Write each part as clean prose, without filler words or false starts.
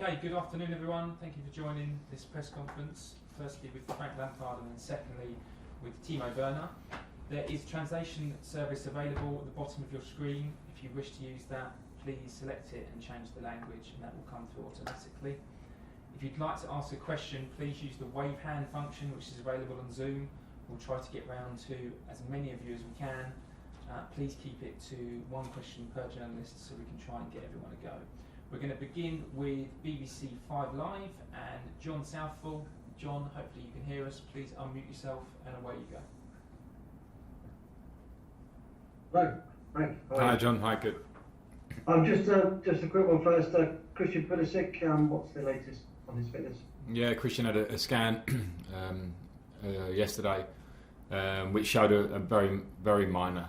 Okay, good afternoon everyone. Thank you for joining this press conference. Firstly with Frank Lampard and then secondly with Timo Werner. There is translation service available at the bottom of your screen. If you wish to use that, please select it and change the language and that will come through automatically. If you'd like to ask a question, please use the wave hand function which is available on Zoom. We'll try to get round to as many of you as we can. Please keep it to one question per journalist so we can try and get everyone a go. We're going to begin with BBC 5 Live and John Southall. John, hopefully you can hear us. Please unmute yourself and away you go. Hello, Frank. Hi John, hi, good. Just a quick one first. Christian Pulisic, what's the latest on his fitness? Yeah, Christian had a scan yesterday, which showed a very, very minor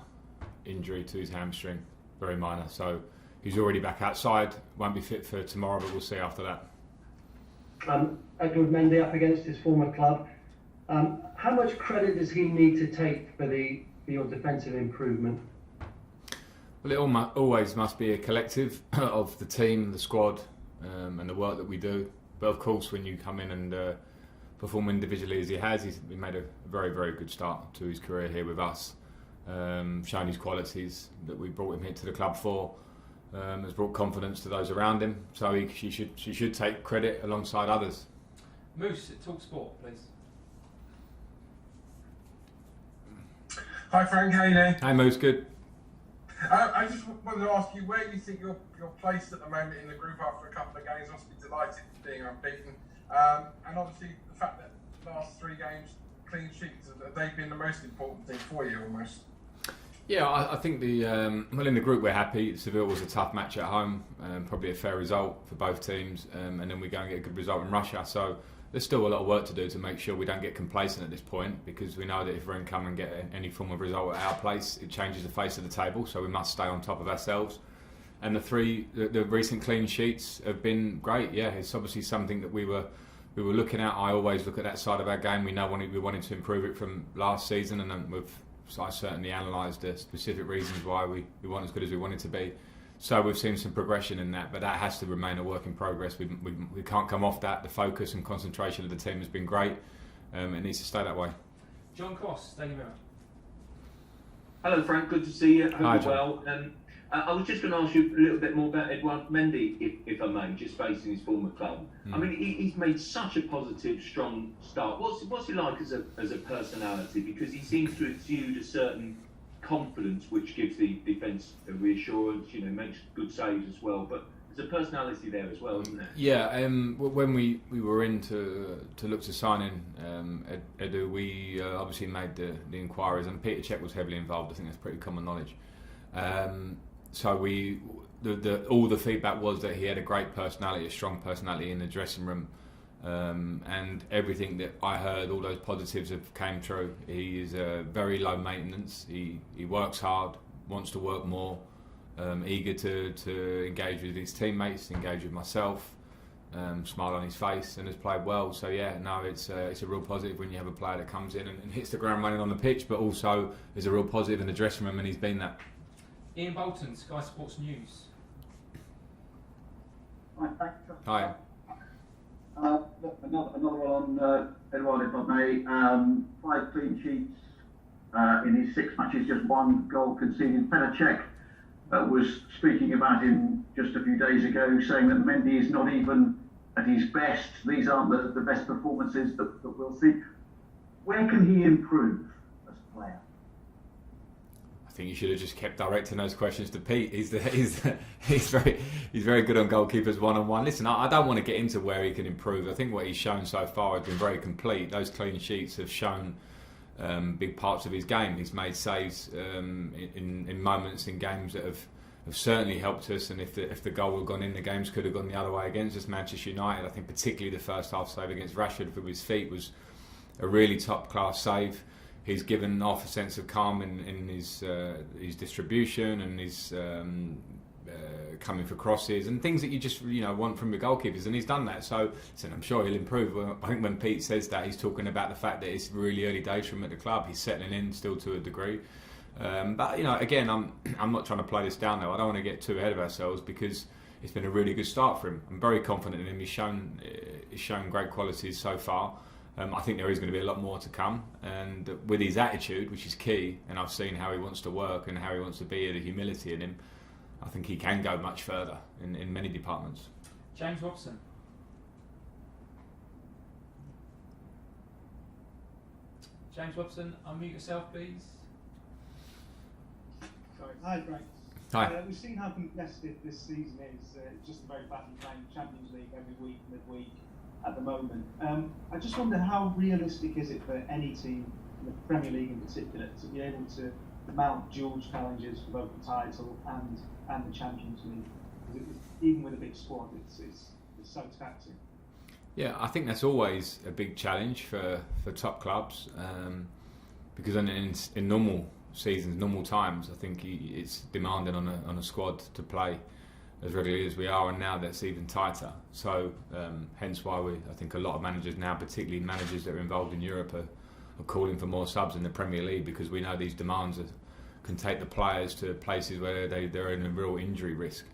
injury to his hamstring, very minor. So he's already back outside, won't be fit for tomorrow, but we'll see after that. Edward Mendy up against his former club. How much credit does he need to take for your defensive improvement? Well, it always must be a collective of the team, the squad, and the work that we do. But of course, when you come in and perform individually as he has, he's made a very, very good start to his career here with us. Shown his qualities that we brought him here to the club for. Has brought confidence to those around him, so she should take credit alongside others. Moose at Talk Sport, please. Hi Frank, how are you doing? Hey Moose, good. I just wanted to ask you where you think you're placed at the moment in the group after a couple of games. Obviously delighted being unbeaten, and obviously the fact that the last 3 games clean sheets, they've been the most important thing for you almost. Yeah, I think well, in the group we're happy. Seville was a tough match at home, probably a fair result for both teams, and then we go and get a good result in Russia. So there's still a lot of work to do to make sure we don't get complacent at this point, because we know that if Rennes come and get any form of result at our place, it changes the face of the table. So we must stay on top of ourselves. And the recent clean sheets have been great. Yeah, it's obviously something that we were looking at. I always look at that side of our game. We know we wanted to improve it from last season, and then I certainly analysed the specific reasons why we weren't as good as we wanted to be. So we've seen some progression in that, but that has to remain a work in progress. We can't come off that. The focus and concentration of the team has been great. It needs to stay that way. John Cross, Daily Mirror. Hello Frank, good to see you. Hi, Hope you're well. I was just going to ask you a little bit more about Edouard Mendy, if I may, just facing his former club. I mean, he's made such a positive, strong start. What's he like as a personality? Because he seems to exude a certain confidence, which gives the defence a reassurance. You know, makes good saves as well. But there's a personality there as well, isn't there? Yeah. When we were in to look to sign in Edu, we obviously made the inquiries, and Peter Cech was heavily involved. I think that's pretty common knowledge. So all the feedback was that he had a great personality, a strong personality in the dressing room, and everything that I heard, all those positives have came true. He is very low maintenance. He works hard, wants to work more, eager to engage with his teammates, engage with myself, smile on his face, and has played well. So yeah, no, it's a real positive when you have a player that comes in and hits the ground running on the pitch, but also is a real positive in the dressing room, and he's been that. Ian Bolton, Sky Sports News. Hi, thanks. Hi. Another one on Edouard, if I may. 5 clean sheets in his 6 matches, just 1 goal conceded. Peter Cech was speaking about him just a few days ago, saying that Mendy is not even at his best. These aren't the best performances that we'll see. Where can he improve as a player? I think you should have just kept directing those questions to Pete. He's very good on goalkeepers one-on-one. Listen, I don't want to get into where he can improve. I think what he's shown so far has been very complete. Those clean sheets have shown big parts of his game. He's made saves in moments in games that have certainly helped us. And if the goal had gone in, the games could have gone the other way against us. Manchester United, I think particularly the first half save against Rashford with his feet was a really top-class save. He's given off a sense of calm in his distribution and his coming for crosses and things that you just want from your goalkeepers, and he's done that. So I'm sure he'll improve. I think when Pete says that, he's talking about the fact that it's really early days for him at the club. He's settling in still to a degree, but again, I'm not trying to play this down though. I don't want to get too ahead of ourselves, because it's been a really good start for him. I'm very confident in him. He's shown great qualities so far. I think there is going to be a lot more to come, and with his attitude, which is key, and I've seen how he wants to work and how he wants to be, the humility in him, I think he can go much further in many departments. James Robson. James Robson, unmute yourself, please. Sorry. Hi, Frank. Hi. We've seen how congested this season is. Just the very fact you're playing Champions League every week, midweek at the moment. I just wonder how realistic is it for any team, in the Premier League in particular, to be able to mount dual challenges for both the title and the Champions League? Because even with a big squad, it's so taxing. Yeah, I think that's always a big challenge for top clubs, because in normal seasons, normal times, I think it's demanding on a squad to play as regularly as we are, and now that's even tighter. So hence why I think a lot of managers now, particularly managers that are involved in Europe, are calling for more subs in the Premier League, because we know these demands can take the players to places where they're in a real injury risk.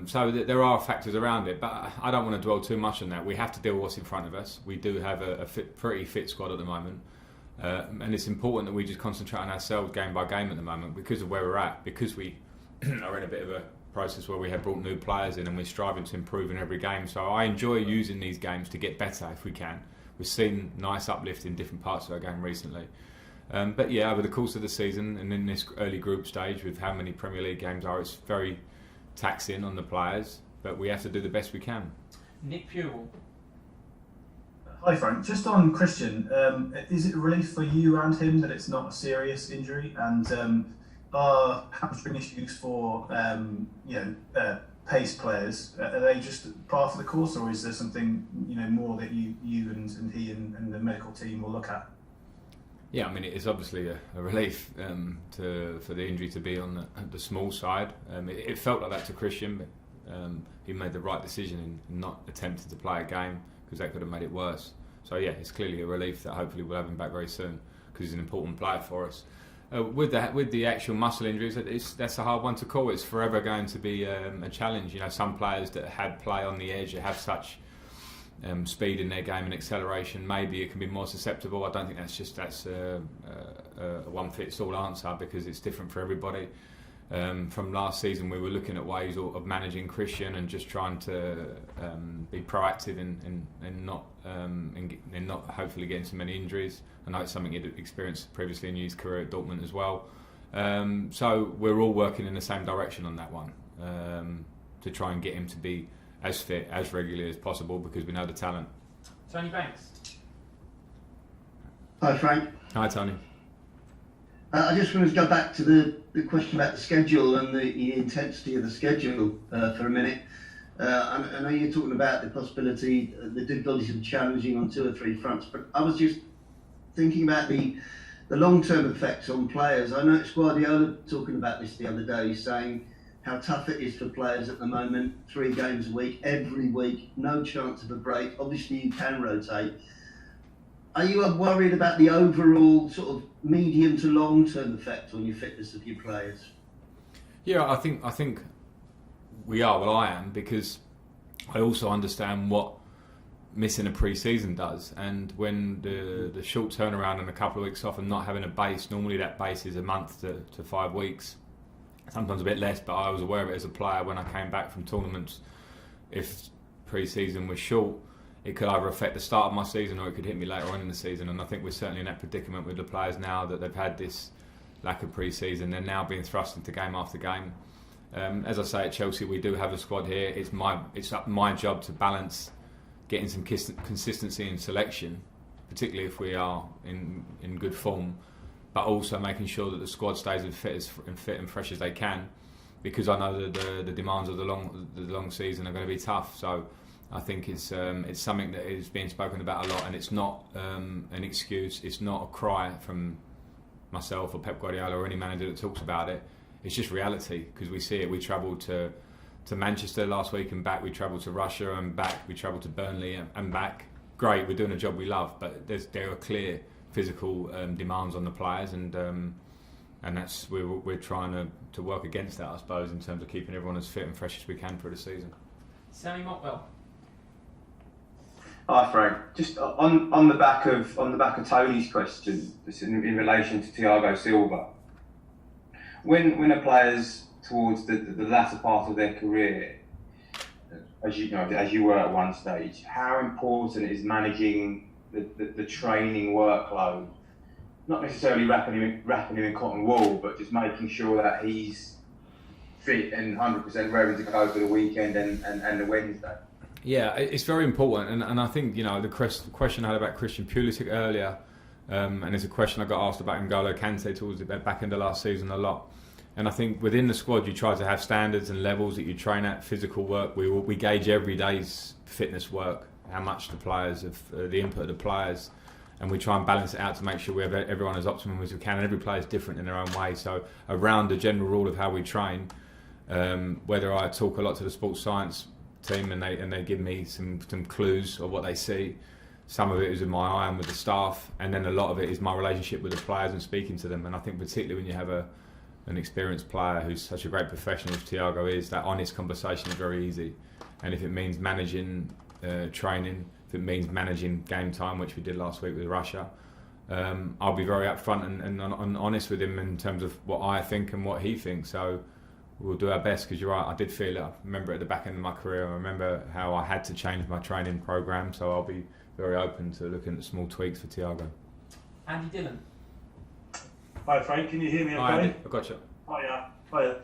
So there are factors around it, but I don't want to dwell too much on that. We have to deal with what's in front of us. We do have a pretty fit squad at the moment, and it's important that we just concentrate on ourselves game by game at the moment, because of where we're at, because we are in a bit of a process where we have brought new players in and we're striving to improve in every game. So I enjoy using these games to get better if we can. We've seen nice uplift in different parts of our game recently. But yeah, over the course of the season and in this early group stage with how many Premier League games are, it's very taxing on the players, but we have to do the best we can. Nick Pewell. Hi Frank, just on Christian, is it a relief for you and him that it's not a serious injury, and are hamstring issues for pace players, are they just part of the course, or is there something more that you and he and the medical team will look at? Yeah, I mean, it is obviously a relief for the injury to be on the small side. It felt like that to Christian, but he made the right decision in not attempting to play a game, because that could have made it worse. So yeah, it's clearly a relief that hopefully we'll have him back very soon, because he's an important player for us. With the actual muscle injuries, that's a hard one to call. It's forever going to be a challenge. Some players that had play on the edge, that have such speed in their game and acceleration, maybe it can be more susceptible. I don't think that's a one-fits-all answer, because it's different for everybody. From last season, we were looking at ways of managing Christian and just trying to be proactive and not hopefully getting so many injuries. I know it's something he'd experienced previously in his career at Dortmund as well. So we're all working in the same direction on that one, to try and get him to be as fit as regularly as possible, because we know the talent. Tony Banks. Hi Frank. Hi Tony. I just wanted to go back to the question about the schedule and the intensity of the schedule for a minute. I know you're talking about the possibility, the difficulties of challenging on 2 or 3 fronts, but I was just thinking about the long-term effects on players. I noticed Guardiola talking about this the other day, saying how tough it is for players at the moment, 3 games a week, every week, no chance of a break. Obviously you can rotate. Are you worried about the overall sort of medium to long-term effect on your fitness of your players? Yeah, I think we are. Well, I am, because I also understand what missing a pre-season does, and when the short turnaround and a couple of weeks off and not having a base, normally that base is a month to 5 weeks, sometimes a bit less, but I was aware of it as a player when I came back from tournaments. If pre-season was short, it could either affect the start of my season or it could hit me later on in the season, and I think we're certainly in that predicament with the players now that they've had this lack of pre-season. They're now being thrust into game after game. As I say, at Chelsea we do have a squad here. It's my job to balance getting some consistency in selection, particularly if we are in good form, but also making sure that the squad stays as fit and fresh as they can, because I know that the demands of the long season are going to be tough. So I think it's something that is being spoken about a lot, and it's not an excuse. It's not a cry from myself or Pep Guardiola or any manager that talks about it. It's just reality, because we see it. We travelled to Manchester last week and back. We travelled to Russia and back. We travelled to Burnley and back. Great, we're doing a job we love, but there are clear physical demands on the players, and and that's we're trying to work against that, I suppose, in terms of keeping everyone as fit and fresh as we can for the season. Sammy Motwell. Hi Frank. Just on the back of Tony's question, just in relation to Thiago Silva. When a player's towards the latter part of their career, as you were at one stage, how important is managing the training workload? Not necessarily wrapping him in cotton wool, but just making sure that he's fit and 100% ready to go for the weekend and the Wednesday. Yeah, it's very important, and I think the question I had about Christian Pulisic earlier, and it's a question I got asked about N'Golo Kante towards the back end of last season a lot. And I think within the squad you try to have standards and levels that you train at, physical work. We gauge every day's fitness work, how much the players the input of the players, and we try and balance it out to make sure we have everyone as optimum as we can. And every player is different in their own way. So around the general rule of how we train, whether I talk a lot to the sports science team and they give me some clues of what they see. Some of it is in my eye and with the staff, and then a lot of it is my relationship with the players and speaking to them. And I think particularly when you have an experienced player who's such a great professional as Thiago is, that honest conversation is very easy. And if it means managing training, if it means managing game time, which we did last week with Russia, I'll be very upfront and honest with him in terms of what I think and what he thinks. So we'll do our best, because you're right, I did feel it. I remember at the back end of my career, I remember how I had to change my training program, so I'll be very open to looking at small tweaks for Thiago. Andy Dillon. Hi Frank, can you hear me okay? Hi Andy, I got you. Hiya.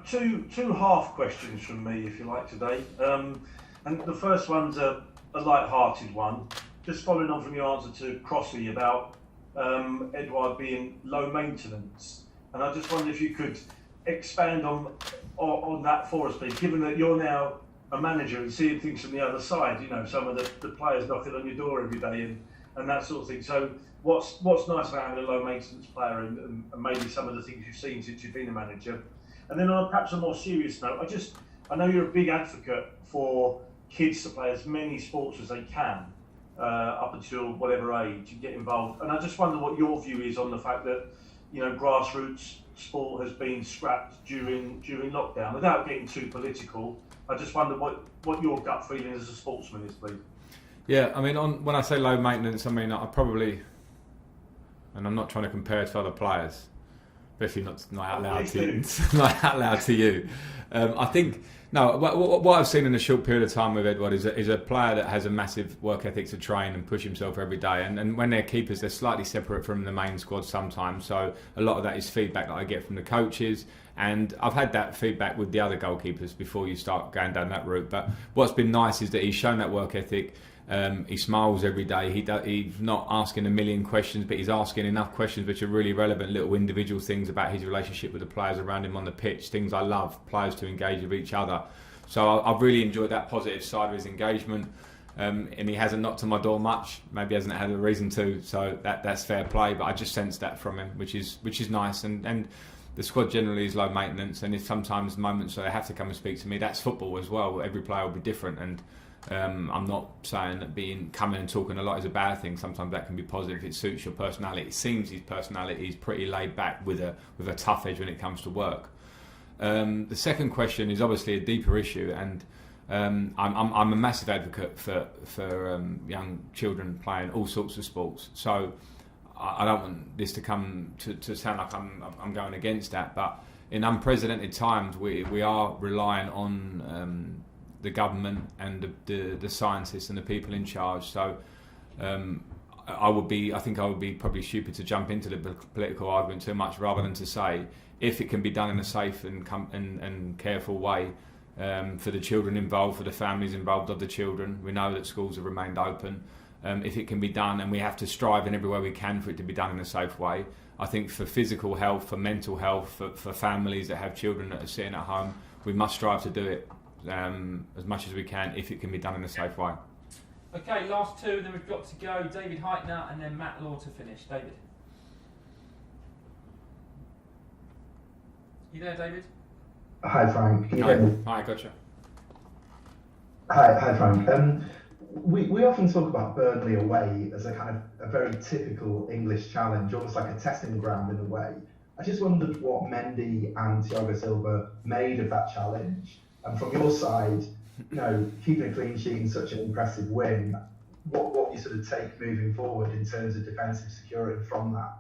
Two half questions from me, if you like, today. And the first one's a light-hearted one, just following on from your answer to Crossy about Edouard being low maintenance. And I just wondered if you could expand on that for us, please, given that you're now a manager and seeing things from the other side, some of the players knocking on your door every day and that sort of thing. So what's nice about having a low maintenance player and maybe some of the things you've seen since you've been a manager? And then on perhaps a more serious note, I know you're a big advocate for kids to play as many sports as they can up until whatever age and get involved. And I just wonder what your view is on the fact that grassroots sport has been scrapped during lockdown. Without getting too political, I just wonder what your gut feeling as a sportsman is, please. Yeah, I mean, when I say low maintenance, I mean I probably, and I'm not trying to compare to other players, especially not out loud to you. Not out loud to you. I think what I've seen in a short period of time with Edouard is a player that has a massive work ethic to train and push himself every day. And when they're keepers, they're slightly separate from the main squad sometimes. So a lot of that is feedback that I get from the coaches. And I've had that feedback with the other goalkeepers before you start going down that route. But what's been nice is that he's shown that work ethic. He smiles every day. He's not asking a million questions, but he's asking enough questions which are really relevant, little individual things about his relationship with the players around him on the pitch, things I love, players to engage with each other. So I've really enjoyed that positive side of his engagement. And he hasn't knocked on my door much. Maybe hasn't had a reason to. So that's fair play. But I just sense that from him, which is nice. And the squad generally is low maintenance, and if sometimes moments where they have to come and speak to me, that's football as well. Every player will be different, and I'm not saying that coming and talking a lot is a bad thing. Sometimes that can be positive if it suits your personality. It seems his personality is pretty laid back with a tough edge when it comes to work. The second question is obviously a deeper issue, and I'm a massive advocate for young children playing all sorts of sports. So I don't want this to come to sound like I'm going against that, but in unprecedented times we are relying on the government and the scientists and the people in charge. So I think I would be probably stupid to jump into the political argument too much, rather than to say if it can be done in a safe and careful way for the children involved, for the families involved of the children. We know that schools have remained open. If it can be done, and we have to strive in every way we can for it to be done in a safe way. I think for physical health, for mental health, for families that have children that are sitting at home, we must strive to do it as much as we can if it can be done in a safe way. Okay, last two, then we've got to go. David Heitner and then Matt Law to finish. David. You there, David? Hi, Frank. Can you hear me? Hi, gotcha. Hi, Frank. We often talk about Burnley away as a kind of a very typical English challenge, almost like a testing ground in a way. I just wondered what Mendy and Thiago Silva made of that challenge. And from your side, keeping a clean sheet in such an impressive win, what you sort of take moving forward in terms of defensive security from that?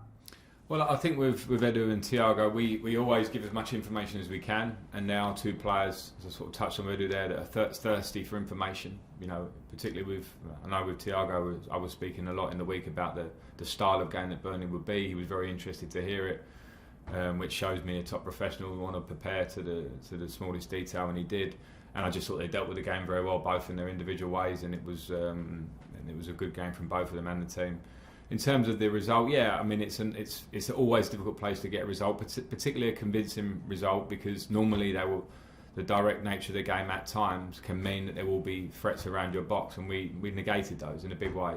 Well, I think with Edu and Thiago, we always give as much information as we can, and now two players, as I sort of touched on Edu there, that are thirsty for information. Particularly with Thiago, I was speaking a lot in the week about the style of game that Burnley would be. He was very interested to hear it, which shows me a top professional who want to prepare to the smallest detail, and he did. And I just thought they dealt with the game very well, both in their individual ways, and it was a good game from both of them and the team. In terms of the result, it's always a difficult place to get a result, particularly a convincing result, because normally the direct nature of the game at times can mean that there will be threats around your box, and we negated those in a big way.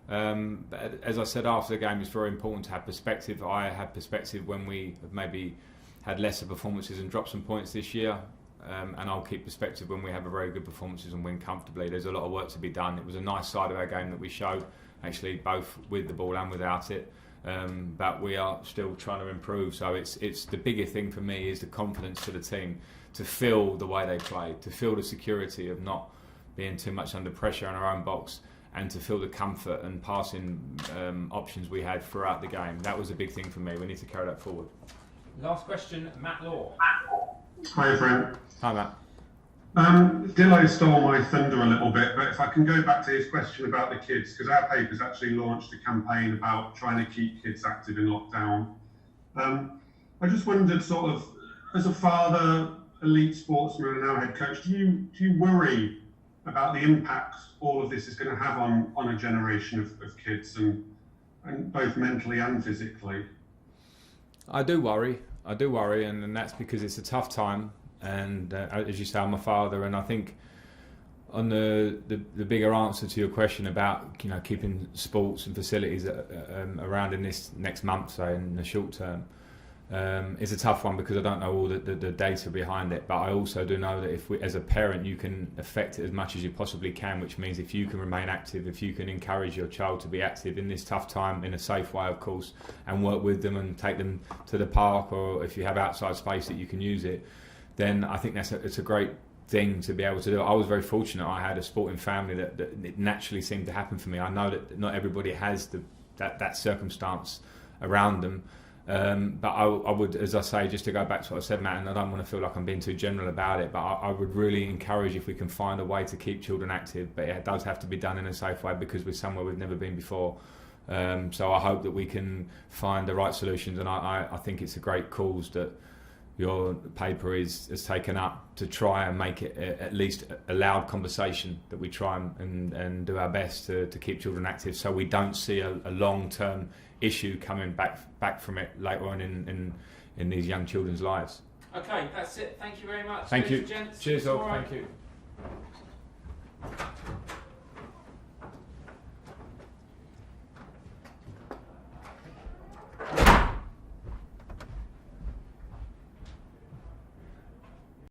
But as I said after the game, it's very important to have perspective. I had perspective when we have maybe had lesser performances and dropped some points this year, and I'll keep perspective when we have a very good performances and win comfortably. There's a lot of work to be done. It was a nice side of our game that we showed, actually, both with the ball and without it. But we are still trying to improve. So it's the bigger thing for me is the confidence to the team to feel the way they play, to feel the security of not being too much under pressure in our own box, and to feel the comfort and passing options we had throughout the game. That was a big thing for me. We need to carry that forward. Last question, Matt Law. Hi, Frank. Hi, Matt. Dillo stole my thunder a little bit, but if I can go back to his question about the kids, because our paper's actually launched a campaign about trying to keep kids active in lockdown. I just wondered, sort of, as a father, elite sportsman, and now head coach, do you worry about the impact all of this is going to have on a generation of kids, and both mentally and physically? I do worry, and that's because it's a tough time. And as you say, I'm a father, and I think on the bigger answer to your question about keeping sports and facilities around in this next month, say in the short term, is a tough one because I don't know all the data behind it. But I also do know that if we, as a parent, you can affect it as much as you possibly can, which means if you can remain active, if you can encourage your child to be active in this tough time in a safe way, of course, and work with them and take them to the park, or if you have outside space that you can use it, then I think it's a great thing to be able to do. I was very fortunate. I had a sporting family that it naturally seemed to happen for me. I know that not everybody has that circumstance around them. But I would, as I say, just to go back to what I said, Matt, and I don't want to feel like I'm being too general about it, but I would really encourage if we can find a way to keep children active, but it does have to be done in a safe way because we're somewhere we've never been before. So I hope that we can find the right solutions, and I think it's a great cause that your paper has taken up to try and make it at least a loud conversation, that we try and do our best to keep children active so we don't see a long-term issue coming back from it later on in these young children's lives. Okay, that's it. Thank you very much. Thank you. Gents. Cheers, all. Right. Thank you.